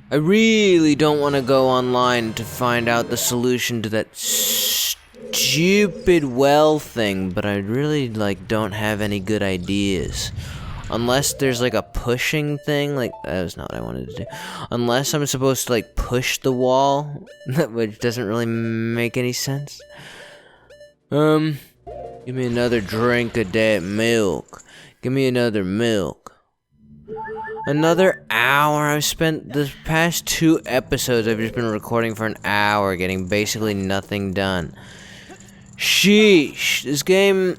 I really don't want to go online to find out the solution to that stupid well thing, but I really, don't have any good ideas. Unless there's, a pushing thing, that was not what I wanted to do. Unless I'm supposed to, push the wall, which doesn't really make any sense. Give me another drink of that milk. Give me another milk. Another hour. I've spent the past 2 episodes, I've just been recording for an hour, getting basically nothing done. Sheesh. This game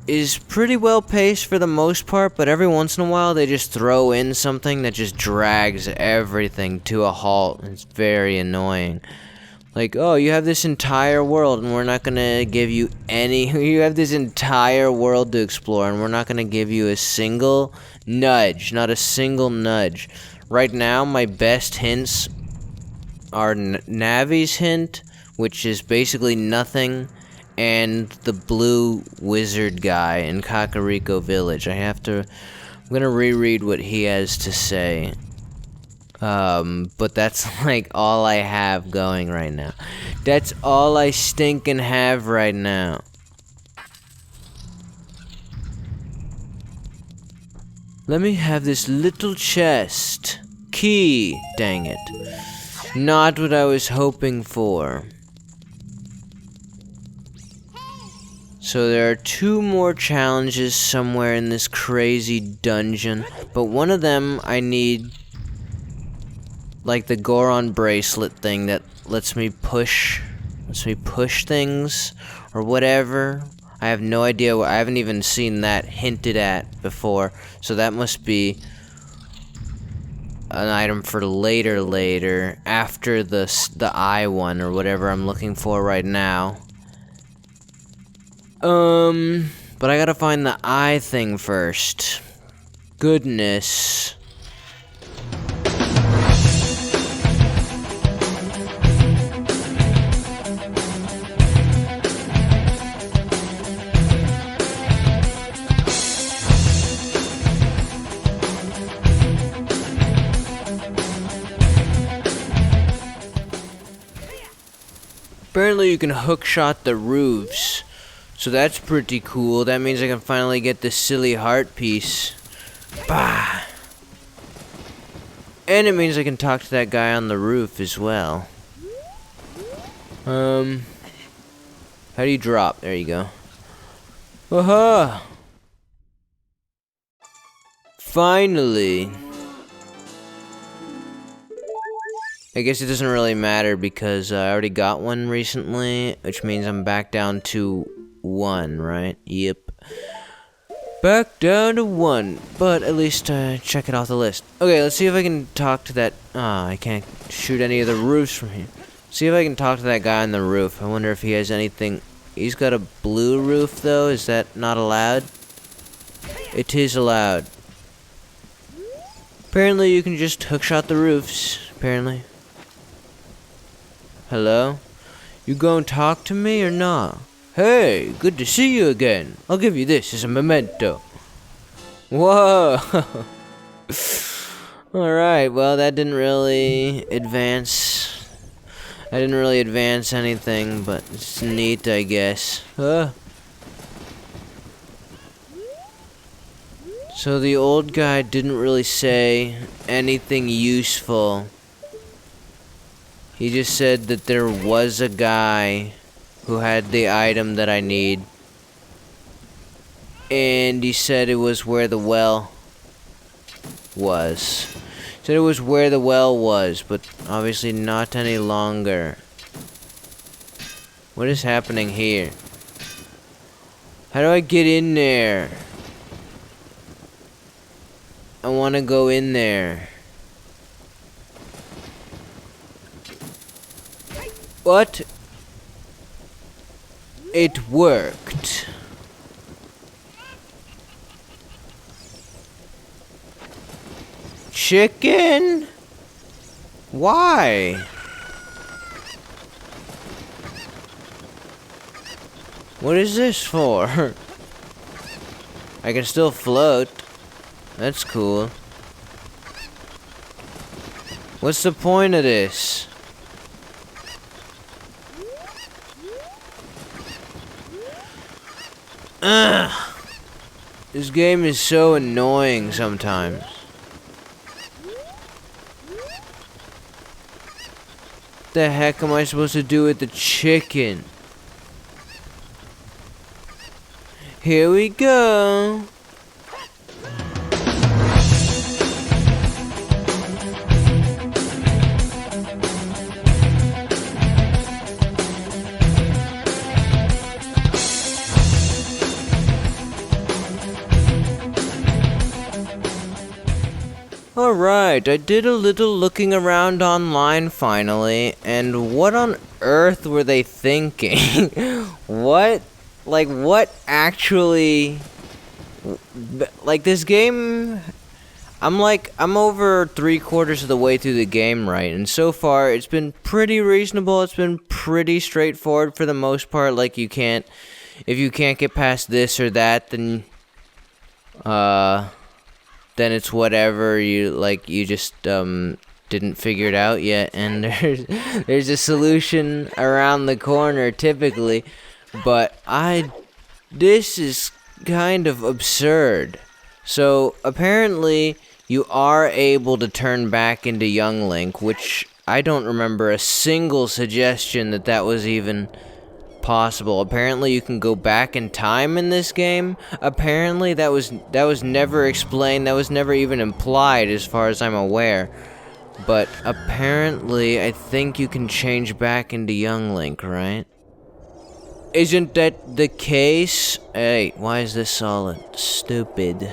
is pretty well paced for the most part, but every once in a while they just throw in something that just drags everything to a halt. It's very annoying. Oh, you have this entire world and we're not gonna give you any... You have this entire world to explore and we're not gonna give you a single nudge. Not a single nudge. Right now, my best hints are Navi's hint, which is basically nothing, and the blue wizard guy in Kakariko Village. I'm gonna reread what he has to say. But that's all I have going right now. That's all I stinkin' have right now. Let me have this little chest. Key, dang it. Not what I was hoping for. So there are 2 more challenges somewhere in this crazy dungeon, but one of them I need the Goron bracelet thing that lets me push things or whatever. I have no idea. I haven't even seen that hinted at before, so that must be an item for later after the eye one or whatever I'm looking for right now. But I gotta find the eye thing first. Goodness. Apparently you can hookshot the roofs, so that's pretty cool. That means I can finally get this silly heart piece. Bah! And it means I can talk to that guy on the roof as well. How do you drop? There you go. Aha! Finally! I guess it doesn't really matter because I already got one recently, which means I'm back down to 1, right? Yep. Back down to 1, but at least check it off the list. Okay, let's see if I can talk to that... I can't shoot any of the roofs from here. See if I can talk to that guy on the roof. I wonder if he has anything... He's got a blue roof, though. Is that not allowed? It is allowed. Apparently you can just hookshot the roofs, apparently. Hello? You gonna talk to me or not? Hey, good to see you again. I'll give you this as a memento. Whoa! Alright, well that didn't really advance. I didn't really advance anything, but it's neat, I guess. So the old guy didn't really say anything useful. He just said that there was a guy who had the item that I need. And he said it was where the well was. He said it was where the well was, but obviously not any longer. What is happening here? How do I get in there? I want to go in there. What? It worked. Chicken? Why? What is this for? I can still float. That's cool. What's the point of this? Ugh. This game is so annoying sometimes. What the heck am I supposed to do with the chicken? Here we go. Alright, I did a little looking around online finally, and what on earth were they thinking? What? Like, what actually... Like, this game... I'm over 3/4 of the way through the game, right? And so far, it's been pretty reasonable, it's been pretty straightforward for the most part. Like, if you can't get past this or that, then it's whatever, you just didn't figure it out yet, and there's a solution around the corner typically, but this is kind of absurd. So apparently you are able to turn back into young Link, which I don't remember a single suggestion that was even possible. Apparently you can go back in time in this game. Apparently that was never explained, that was never even implied as far as I'm aware. But apparently I think you can change back into young Link, right? Isn't that the case? Hey, why is this solid? Stupid.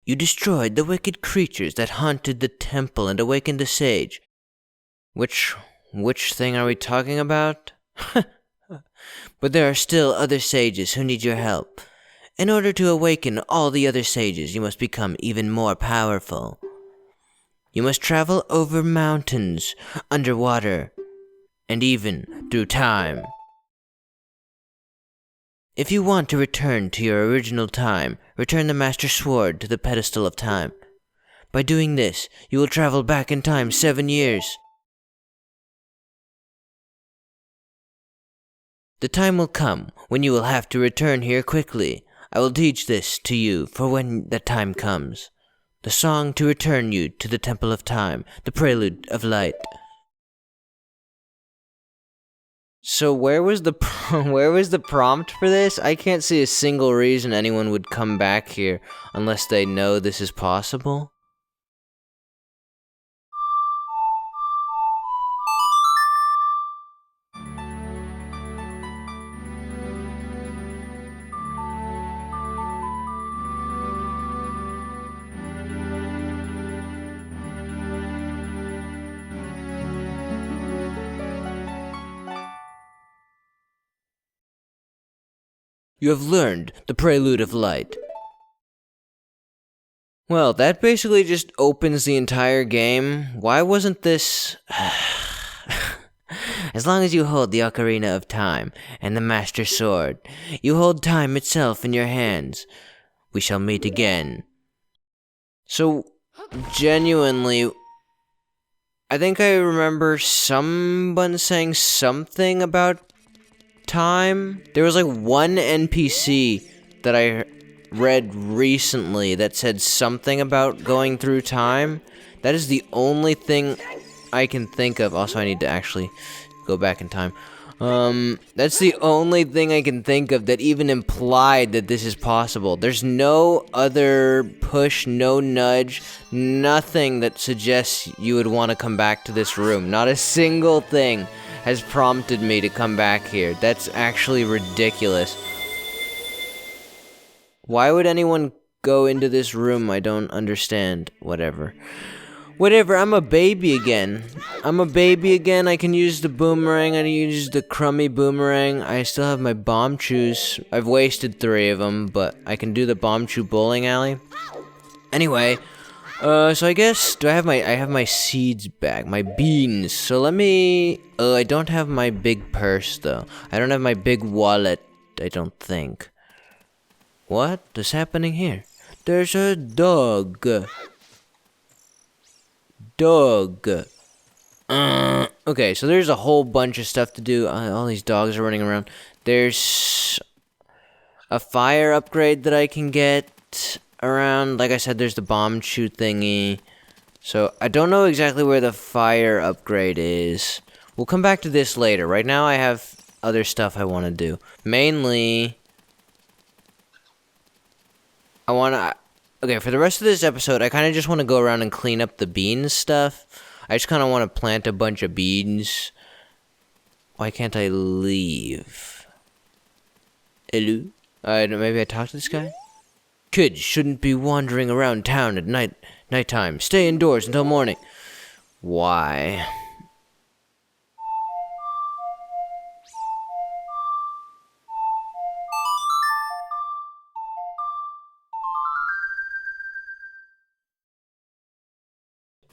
You destroyed the wicked creatures that haunted the temple and awakened the sage. Which thing are we talking about? But there are still other sages who need your help. In order to awaken all the other sages, you must become even more powerful. You must travel over mountains, underwater, and even through time. If you want to return to your original time, return the Master Sword to the pedestal of time. By doing this, you will travel back in time 7 years. The time will come when you will have to return here quickly. I will teach this to you for when that time comes. The song to return you to the Temple of Time, the Prelude of Light. So where was the prompt for this? I can't see a single reason anyone would come back here unless they know this is possible. You have learned the Prelude of Light. Well, that basically just opens the entire game. Why wasn't this... As long as you hold the Ocarina of Time and the Master Sword, you hold time itself in your hands. We shall meet again. So, genuinely, I think I remember someone saying something about time. There was like one NPC that I read recently that said something about going through time. That is the only thing I can think of. Also, I need to actually go back in time. That's the only thing I can think of that even implied that this is possible. There's no other push, no nudge, nothing that suggests you would want to come back to this room. Not a single thing has prompted me to come back here. That's actually ridiculous. Why would anyone go into this room? I don't understand. Whatever. Whatever, I'm a baby again. I'm a baby again. I can use the boomerang. I can use the crummy boomerang. I still have my bomb chews. I've wasted 3 of them, but I can do the bomb chew bowling alley. Anyway, so I guess, I have my seeds back, my beans. So let me, I don't have my big purse though. I don't have my big wallet, I don't think. What is happening here? There's a dog. Okay, so there's a whole bunch of stuff to do. All these dogs are running around. There's a fire upgrade that I can get around. Like I said, there's the bomb shoot thingy. So I don't know exactly where the fire upgrade is. We'll come back to this later. Right now I have other stuff I want to do. Mainly, okay, for the rest of this episode, I kind of just want to go around and clean up the beans stuff. I just kind of want to plant a bunch of beans. Why can't I leave? Hello? Maybe I talk to this guy? Kids shouldn't be wandering around town at nighttime. Stay indoors until morning. Why?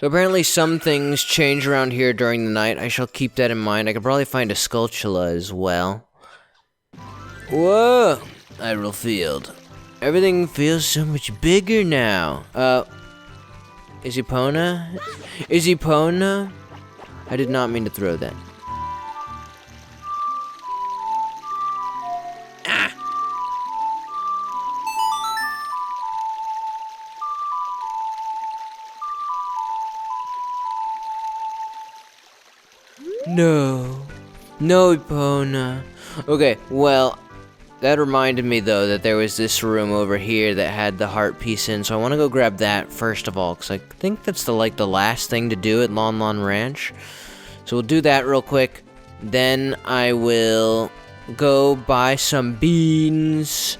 So apparently some things change around here during the night. I shall keep that in mind. I could probably find a Skulltula as well. Whoa! Hyrule Field. Everything feels so much bigger now. Is Epona? Is Epona? I did not mean to throw that. No. No, Epona. Okay, well, that reminded me, though, that there was this room over here that had the heart piece in, so I want to go grab that first of all, because I think that's the last thing to do at Lon Lon Ranch. So we'll do that real quick. Then I will go buy some beans,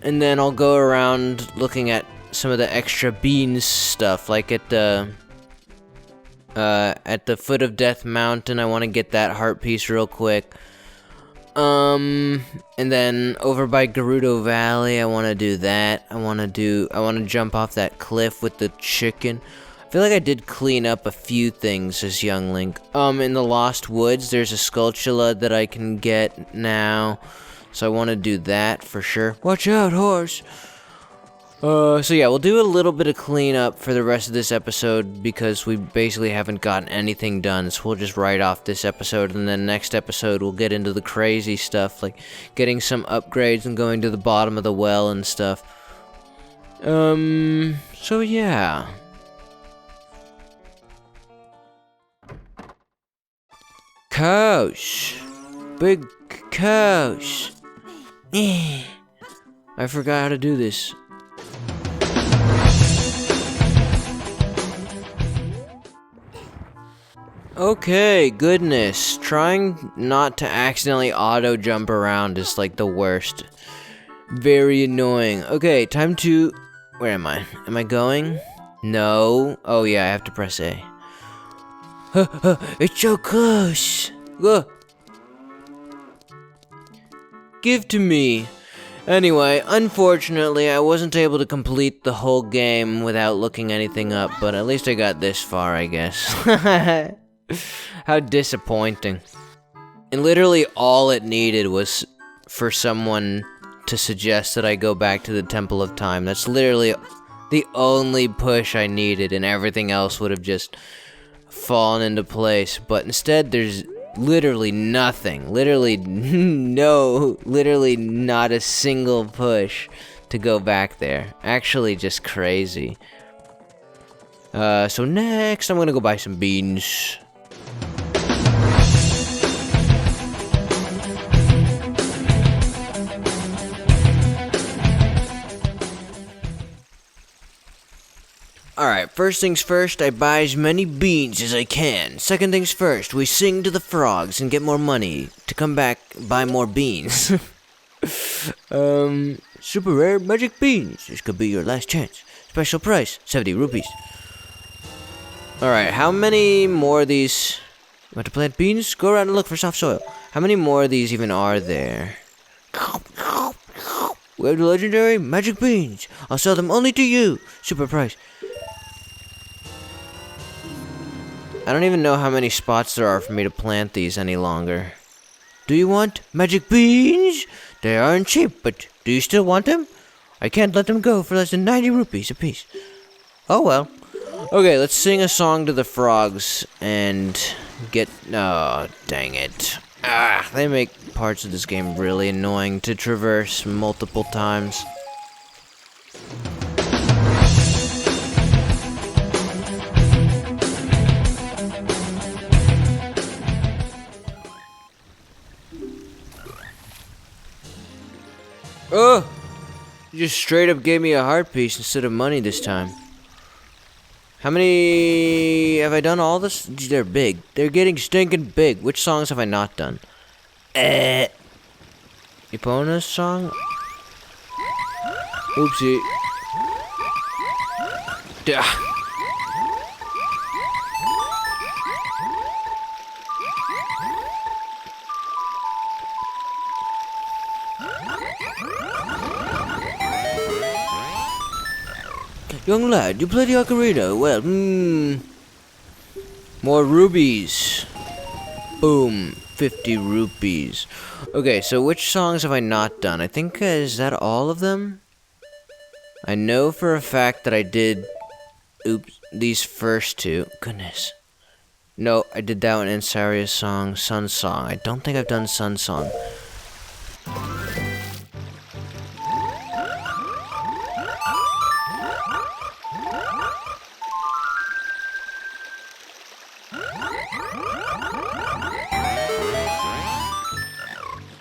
and then I'll go around looking at some of the extra beans stuff, like at the foot of Death Mountain. I want to get that heart piece real quick. And then over by Gerudo Valley, I want to do that. I want to jump off that cliff with the chicken. I feel like I did clean up a few things as young Link. In the Lost Woods, there's a Skulltula that I can get now. So I want to do that for sure. Watch out, horse! So yeah, we'll do a little bit of cleanup for the rest of this episode because we basically haven't gotten anything done, so we'll just write off this episode, and then next episode we'll get into the crazy stuff, like getting some upgrades and going to the bottom of the well and stuff. So yeah. Cows! Big cows! I forgot how to do this. Okay, goodness. Trying not to accidentally auto jump around is like the worst. Very annoying. Okay, time to... Where am I? Am I going? No. Oh yeah, I have to press A. It's so close. Give to me. Anyway, unfortunately, I wasn't able to complete the whole game without looking anything up, but at least I got this far, I guess. How disappointing. And literally all it needed was for someone to suggest that I go back to the Temple of Time. That's literally the only push I needed, and everything else would have just fallen into place. But instead, there's literally nothing. Literally not a single push to go back there. Actually, just crazy. So next, I'm gonna go buy some beans. Alright, first things first, I buy as many beans as I can. Second things first, we sing to the frogs and get more money to come back, buy more beans. Super rare magic beans. This could be your last chance. Special price, 70 rupees. Alright, how many more of these... You want to plant beans? Go around and look for soft soil. How many more of these even are there? We have the legendary magic beans. I'll sell them only to you. Super price. I don't even know how many spots there are for me to plant these any longer. Do you want magic beans? They aren't cheap, but do you still want them? I can't let them go for less than 90 rupees apiece. Oh well. Okay, let's sing a song to the frogs and get... Oh, dang it. They make parts of this game really annoying to traverse multiple times. Oh! You just straight up gave me a heart piece instead of money this time. How many... Have I done all this? They're big. They're getting stinking big. Which songs have I not done? Epona's song? Oopsie. Duh. Young lad, you play the ocarina. Well, more rubies. Boom. 50 rupees. Okay, so which songs have I not done? I think, is that all of them? I know for a fact that I did... Oops, these first two. Goodness. No, I did that one in Saria's song, Sun Song. I don't think I've done Sun Song.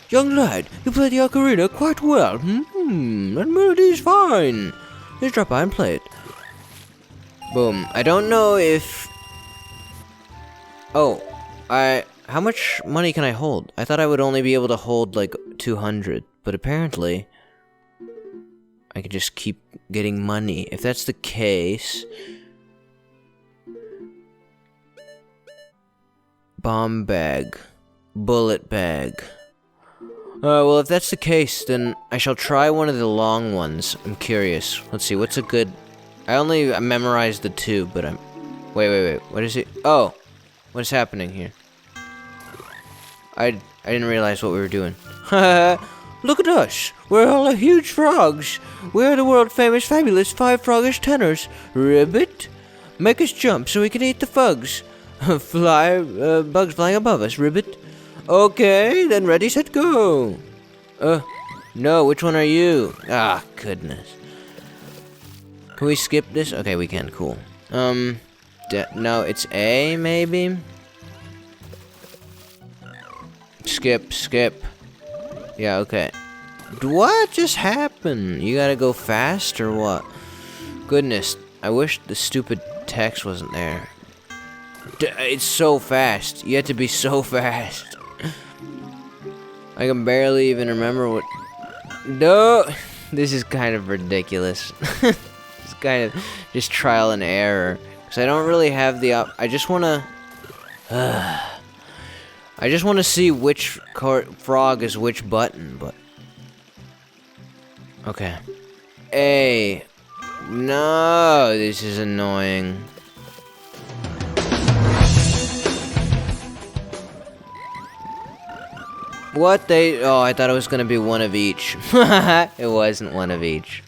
Young lad, you play the ocarina quite well. That melody is fine. Just drop by and play it. Boom. I don't know if... Oh, how much money can I hold? I thought I would only be able to hold like 200, but apparently I could just keep getting money. If that's the case... Bomb bag. Bullet bag. Well, if that's the case, then I shall try one of the long ones. I'm curious. Let's see, what's a good... I only memorized the two, but I'm... Wait. What is it? Oh! What is happening here? I didn't realize what we were doing. Look at us! We're all huge frogs! We're the world-famous, fabulous 5 froggish tenors. Ribbit? Make us jump so we can eat the fugs. Bugs flying above us, Ribbit. Okay, then ready, set, go! No, which one are you? Ah, goodness. Can we skip this? Okay, we can, cool. No, it's A, maybe? Skip. Yeah, okay. What just happened? You gotta go fast, or what? Goodness, I wish the stupid text wasn't there. It's so fast. You have to be so fast. I can barely even remember what... No! This is kind of ridiculous. It's kind of just trial and error. Because I don't really have the... I just want to... I just want to see which frog is which button, but... Okay. A. No, this is annoying. What they... Oh, I thought it was gonna be one of each. It wasn't one of each.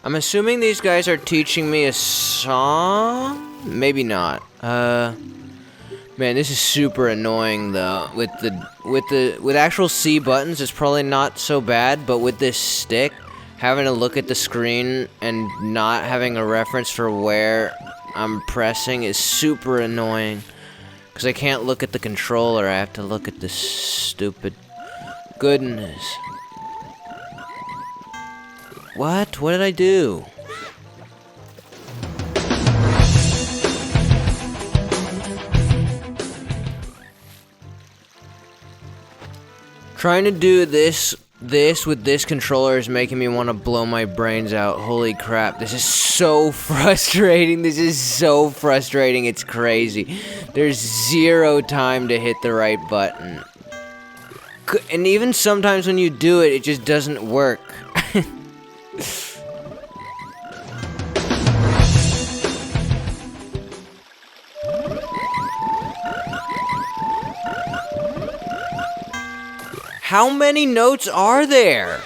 I'm assuming these guys are teaching me a song? Maybe not. Man, this is super annoying though. With actual C buttons, it's probably not so bad, but with this stick, having to look at the screen and not having a reference for where I'm pressing is super annoying. Because I can't look at the controller, I have to look at this stupid... Goodness. What? What did I do? Trying to do this with this controller is making me want to blow my brains out. Holy crap, this is so frustrating. This is so frustrating, it's crazy. There's zero time to hit the right button. And even sometimes when you do it, it just doesn't work. How many notes are there?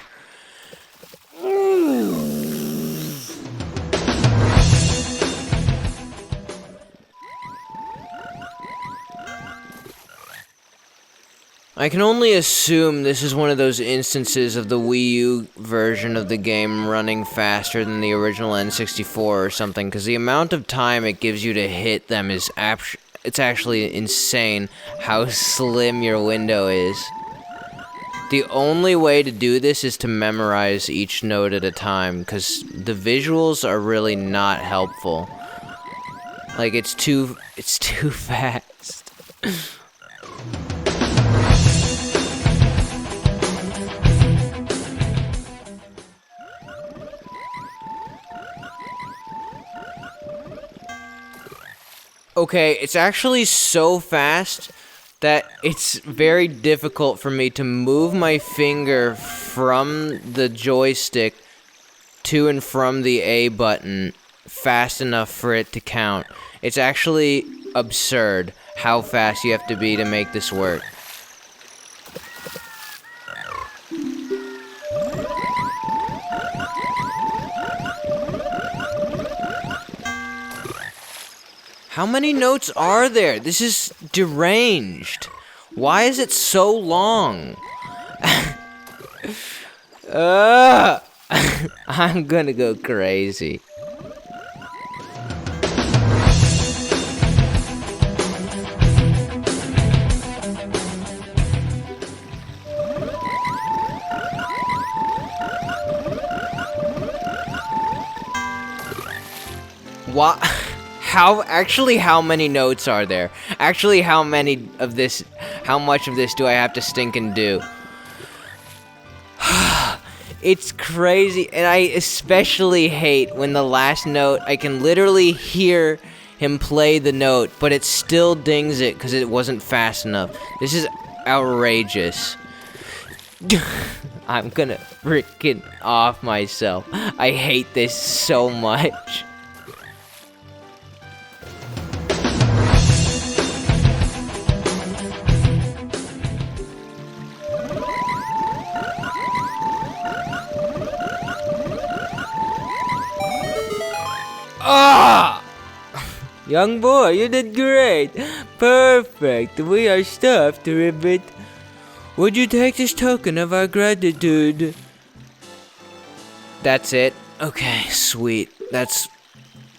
I can only assume this is one of those instances of the Wii U version of the game running faster than the original N64 or something, because the amount of time it gives you to hit them is it's actually insane how slim your window is. The only way to do this is to memorize each note at a time, because the visuals are really not helpful. Like, it's too fast. Okay, it's actually so fast that it's very difficult for me to move my finger from the joystick to and from the A button fast enough for it to count. It's actually absurd how fast you have to be to make this work. How many notes are there? This is deranged. Why is it so long? I'm gonna go crazy. What? How many notes are there? Actually, how much of this do I have to stink and do? It's crazy, and I especially hate when the last note, I can literally hear him play the note, but it still dings it because it wasn't fast enough. This is outrageous. I'm gonna freaking off myself. I hate this so much. Ah! Young boy, you did great. Perfect. We are stuffed, Ribbit. Would you take this token of our gratitude? That's it? Okay, sweet. That's...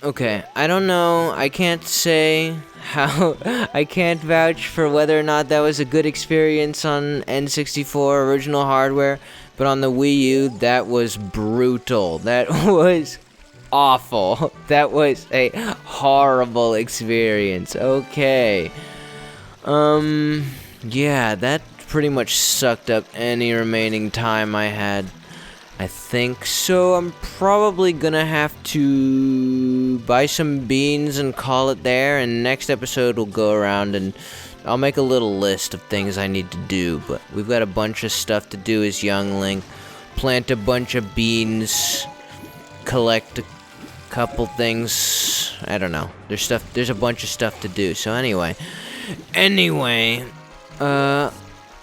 okay, I don't know. I can't say how... I can't vouch for whether or not that was a good experience on N64 original hardware, but on the Wii U, that was brutal. That was... awful. That was a horrible experience. Okay. Yeah, that pretty much sucked up any remaining time I had, I think. So I'm probably gonna have to buy some beans and call it there, and next episode we'll go around and I'll make a little list of things I need to do, but we've got a bunch of stuff to do as young Link. Plant a bunch of beans, collect a couple things, I don't know. There's a bunch of stuff to do. So anyway, yeah,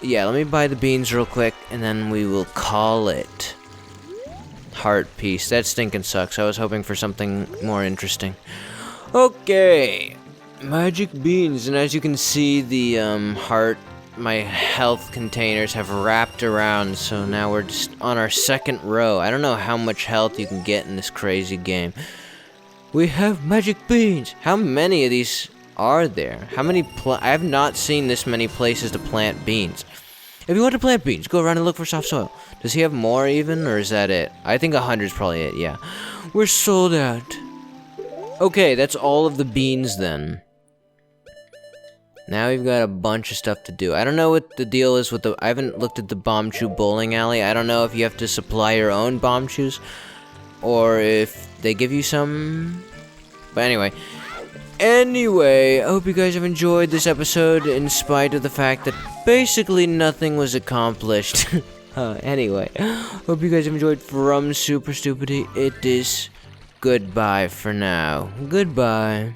let me buy the beans real quick, and then we will call it heart piece. That stinking sucks. I was hoping for something more interesting. Okay, magic beans, and as you can see, the my health containers have wrapped around, so now we're just on our second row. I don't know how much health you can get in this crazy game. We have magic beans. How many of these are there? How many I have not seen this many places to plant beans. If you want to plant beans, go around and look for soft soil. Does he have more even, or is that it? I think 100 is probably it, yeah. We're sold out. Okay, that's all of the beans then. Now we've got a bunch of stuff to do. I don't know what the deal is with I haven't looked at the bomb chew bowling alley. I don't know if you have to supply your own bomb chews or if they give you some. But anyway, I hope you guys have enjoyed this episode in spite of the fact that basically nothing was accomplished. Anyway, hope you guys have enjoyed from Superstupidy. It is goodbye for now. Goodbye.